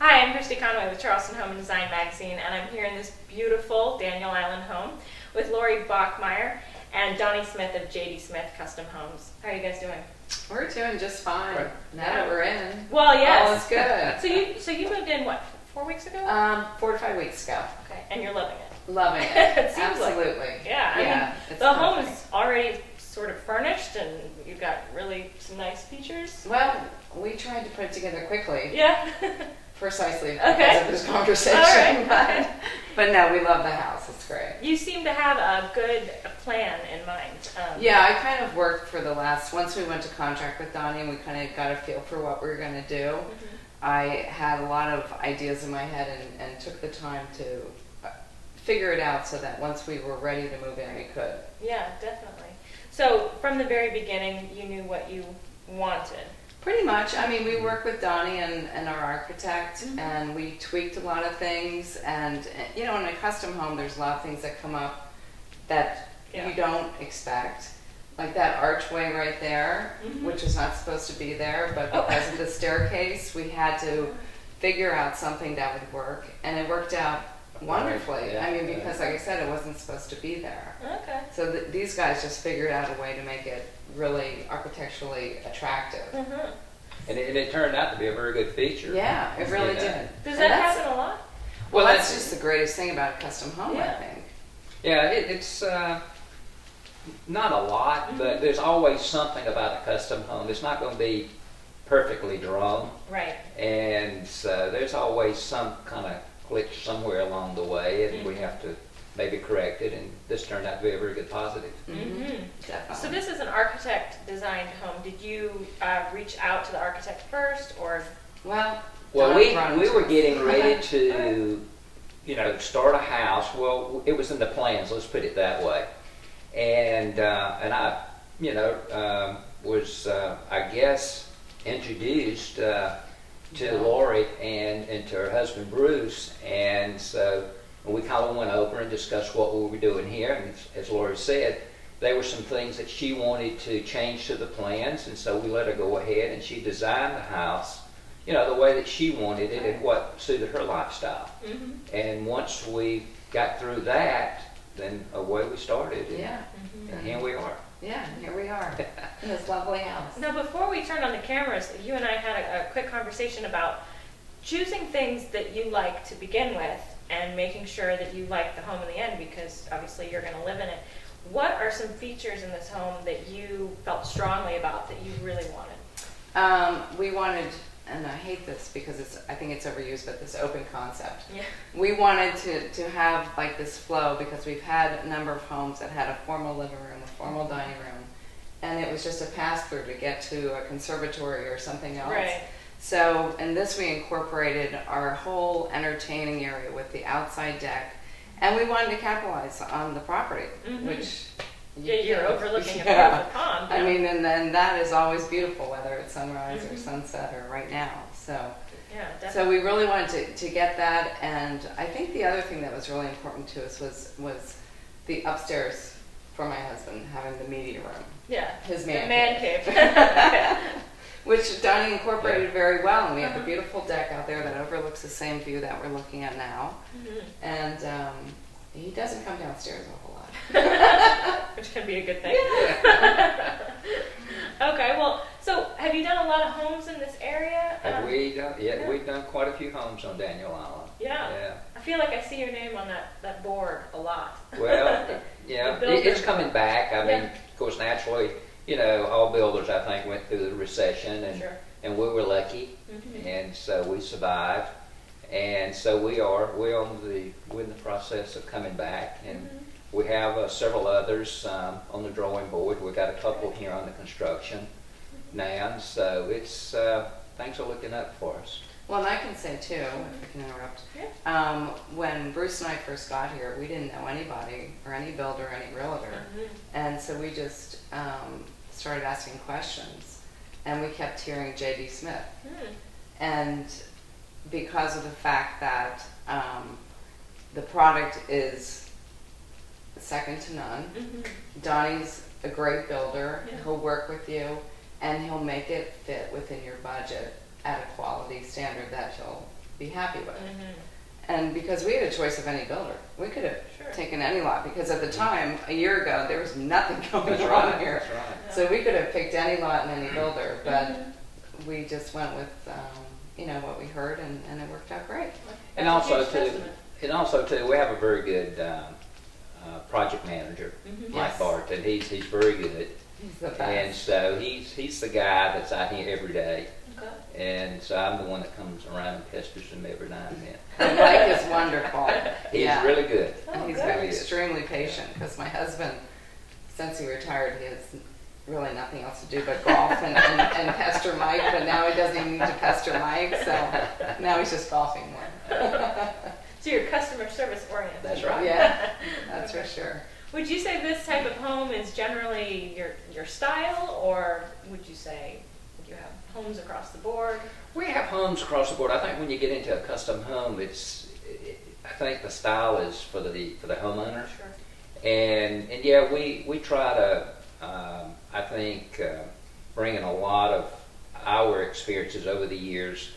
Hi, I'm Christy Conway with Charleston Home and Design Magazine, and I'm here in this beautiful Daniel Island home with Lori Bachmeyer and Donnie Smith of J.D. Smith Custom Homes. How are you guys doing? We're doing just fine. Right. Now that we're in, Well, yes. all is good. So you moved in what, 4 weeks ago? 4 to 5 weeks ago. Okay, and you're loving it. Loving it. It seems Absolutely. like, yeah. I mean, it's the home perfect. is already sort of furnished, and you've got really some nice features. Well, we tried to put it together quickly, Yeah. precisely Okay. because of this conversation. All right. But no, we love the house. It's great. You seem to have a good plan in mind. Yeah, I kind of worked for the last, once we went to contract with Donnie and we kind of got a feel for what we were going to do, I had a lot of ideas in my head and took the time to figure it out so that once we were ready to move in, we could. Yeah, definitely. So from the very beginning, you knew what you wanted. Pretty much. I mean, we worked with Donnie and our architect, and we tweaked a lot of things. And, you know, in a custom home, there's a lot of things that come up that you don't expect. Like that archway right there, which is not supposed to be there, but because of the staircase, we had to figure out something that would work. And it worked out wonderfully. Yeah. I mean, because like I said, it wasn't supposed to be there. Okay. So these guys just figured out a way to make it really architecturally attractive. And it turned out to be a very good feature. Yeah, it really did. Does And that that's- happen a lot? Well, that's just the greatest thing about a custom home, I Yeah. think. Yeah, it's not a lot, but there's always something about a custom home. It's not going to be perfectly drawn, Right. and so there's always some kind of glitch somewhere along the way, and we have to maybe correct it. And this turned out to be a very good positive. Definitely. So this is an architect-designed home. Did you reach out to the architect first, or? Well, Well, Donnie brought we it were to getting us. ready to, start a house. Well, it was in the plans. Let's put it that way. And I, was I guess introduced to Lori and to her husband Bruce, and so we kind of went over and discussed what we were doing here. And as Lori said, there were some things that she wanted to change to the plans, and so we let her go ahead and she designed the house, the way that she wanted it and what suited her lifestyle. And once we got through that, then away we started. Yeah. And here we are. Yeah, here we are in this lovely house. Now, before we turned on the cameras, you and I had a quick conversation about choosing things that you like to begin with and making sure that you like the home in the end, because obviously you're going to live in it. What are some features in this home that you felt strongly about that you really wanted? We wanted, and I hate this because I think it's overused, but this open concept. Yeah. We wanted to have like this flow because we've had a number of homes that had a formal living room, a formal dining room, and it was just a pass-through to get to a conservatory or something else. Right. So in this we incorporated our whole entertaining area with the outside deck, and we wanted to capitalize on the property, which You're overlooking a Yeah. beautiful pond. I mean, and then that is always beautiful, whether it's sunrise or sunset or right now. So, yeah, definitely. so we really wanted to get that, and I think the other thing that was really important to us was the upstairs for my husband, having the media room, Yeah. his The man man cave. cave. which Donnie incorporated very well, and we have a beautiful deck out there that overlooks the same view that we're looking at now, and he doesn't come downstairs a whole lot. Which can be a good thing. Okay, well, so have you done a lot of homes in this area? Have we done? Yeah, we've done quite a few homes on Daniel Island. Yeah. Yeah. I feel like I see your name on that board a lot. Well, yeah, The builder. it's coming back. I mean, Yeah. of course, naturally, all builders, I think, went through the recession, and Sure. and we were lucky, and so we survived, and so we're in the process of coming back, and we have several others on the drawing board. We've got a couple here on the construction now, so it's things are looking up for us. Well, and I can say too, if I can interrupt, when Bruce and I first got here, we didn't know anybody or any builder, any realtor, and so we just started asking questions, and we kept hearing J.D. Smith, and because of the fact that the product is second to none, Donnie's a great builder. He'll work with you, and he'll make it fit within your budget at a quality standard that be happy with. Mhm. And because we had a choice of any builder, we could have Sure. taken any lot, because at the time, a year ago, there was nothing going That's on right. here. That's right. So we could have picked any lot and any builder, but Mhm. we just went with, what we heard, and it worked out great. And That's a also huge too, testament. we have a very good project manager, Mhm. Mike Yes. Barton. He's very good, He's the and best. so he's the guy that's out here every day, Okay. and so I'm the one that comes around and pesters him every now and then. And Mike is wonderful. He's Yeah. really good. Oh, And he's good. very extremely patient, because my husband, since he retired, he has really nothing else to do but golf and pester Mike, but now he doesn't even need to pester Mike, so now he's just golfing more. So you're customer service oriented. That's right. Yeah, that's for sure. Would you say this type of home is generally your style, or would you say you have homes across the board? We have homes across the board. I think when you get into a custom home, I think the style is for the homeowner. Sure. And yeah, we try to, I think, bring in a lot of our experiences over the years,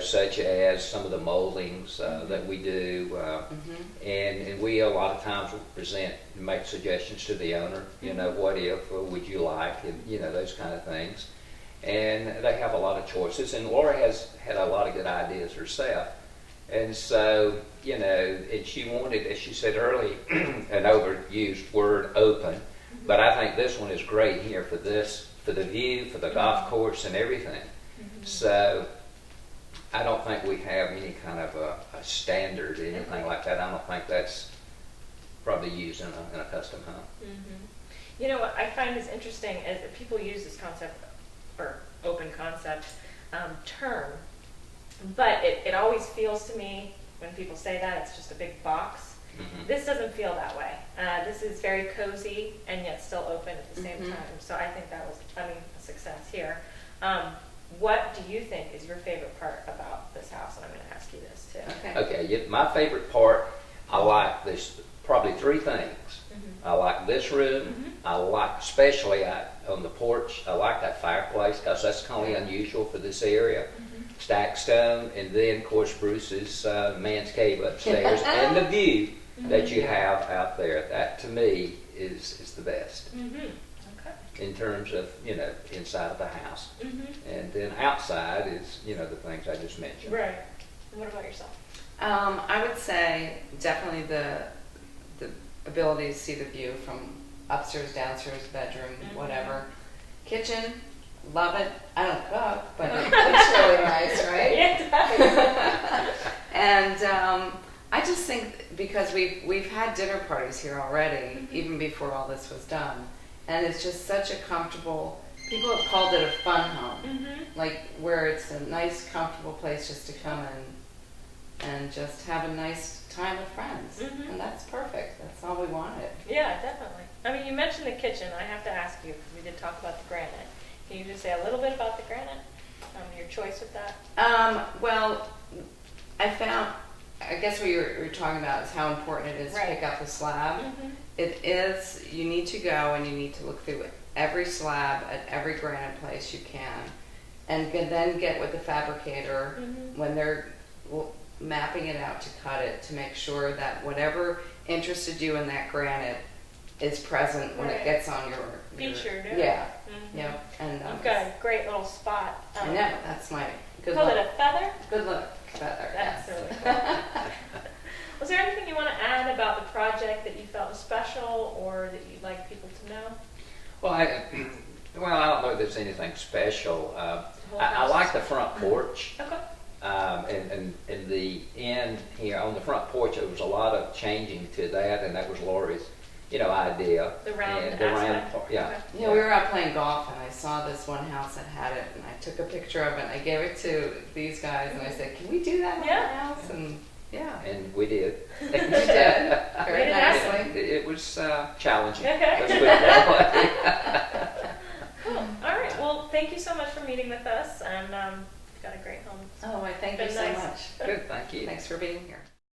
such as some of the moldings that we do. And we a lot of times will present and make suggestions to the owner, what if, or would you like, and those kind of things. And they have a lot of choices. And Laura has had a lot of good ideas herself. And so, and she wanted, as she said earlier, an overused word, open. But I think this one is great here for the view, for the golf course and everything. So I don't think we have any kind of a standard, anything like that. I don't think that's probably used in a custom home. Mm-hmm. You know what I find is interesting is that people use this concept, or open concept, term, but it always feels to me when people say that it's just a big box. Mhm. This doesn't feel that way. This is very cozy and yet still open at the same Mhm. time. So I think that was, a success here. What do you think is your favorite part about this house? And I'm going to ask you this too. Okay. Okay, my favorite part, I like this, probably three things. Mhm. I like this room. Mhm. I like, especially on the porch, I like that fireplace because that's kind of unusual for this area. Stacked stone, and then, of course, Bruce's man's cave upstairs, and the view that you have out there. That, to me, is the best Mm-hmm. Okay. in terms of, inside of the house. Mm-hmm. And then outside is, the things I just mentioned. Right. And what about yourself? I would say definitely the ability to see the view from upstairs, downstairs, bedroom, whatever. Kitchen, love it. I don't cook, but it looks really nice, right? Yeah, it does. And I just think because we've had dinner parties here already, even before all this was done, and it's just such a comfortable. People have called it a fun home, like where it's a nice, comfortable place just to come and just have a nice time with friends, and that's perfect. That's all we wanted. Yeah, definitely. I mean, you mentioned the kitchen. I have to ask you, because we did talk about the granite. Can you just say a little bit about the granite? Your choice with that? Well, I guess what you're talking about is how important it is to pick up the slab. It is, you need to go and you need to look through every slab at every granite place you can, and then get with the fabricator when they're mapping it out to cut it, to make sure that whatever interested you in that granite is present when it gets on your featured. Yeah. Yep. And You've got a great little spot. I know, that's my good Call look. it a feather? Good look feather. That's yes. really cool. Was there anything you want to add about the project that you felt was special, or that you'd like people to know? Well, I don't know if there's anything special. whole I house? like the front porch. Okay. And the end here on the front porch, there was a lot of changing to that, and that was Lori's, idea. The round and the round aspect. part, yeah. Okay. Yeah, we were out playing golf and I saw this one house that had it, and I took a picture of it and I gave it to these guys and I said, "Can we do that in our house?" And yeah, And we did. we did Made very it happen. nicely. It was challenging. Okay. Let's put it that way. Cool. All right. Well, thank you so much for meeting with us, and you've got a great home. Oh, I thank you Been so nice. much. Good, thank you. Thanks for being here.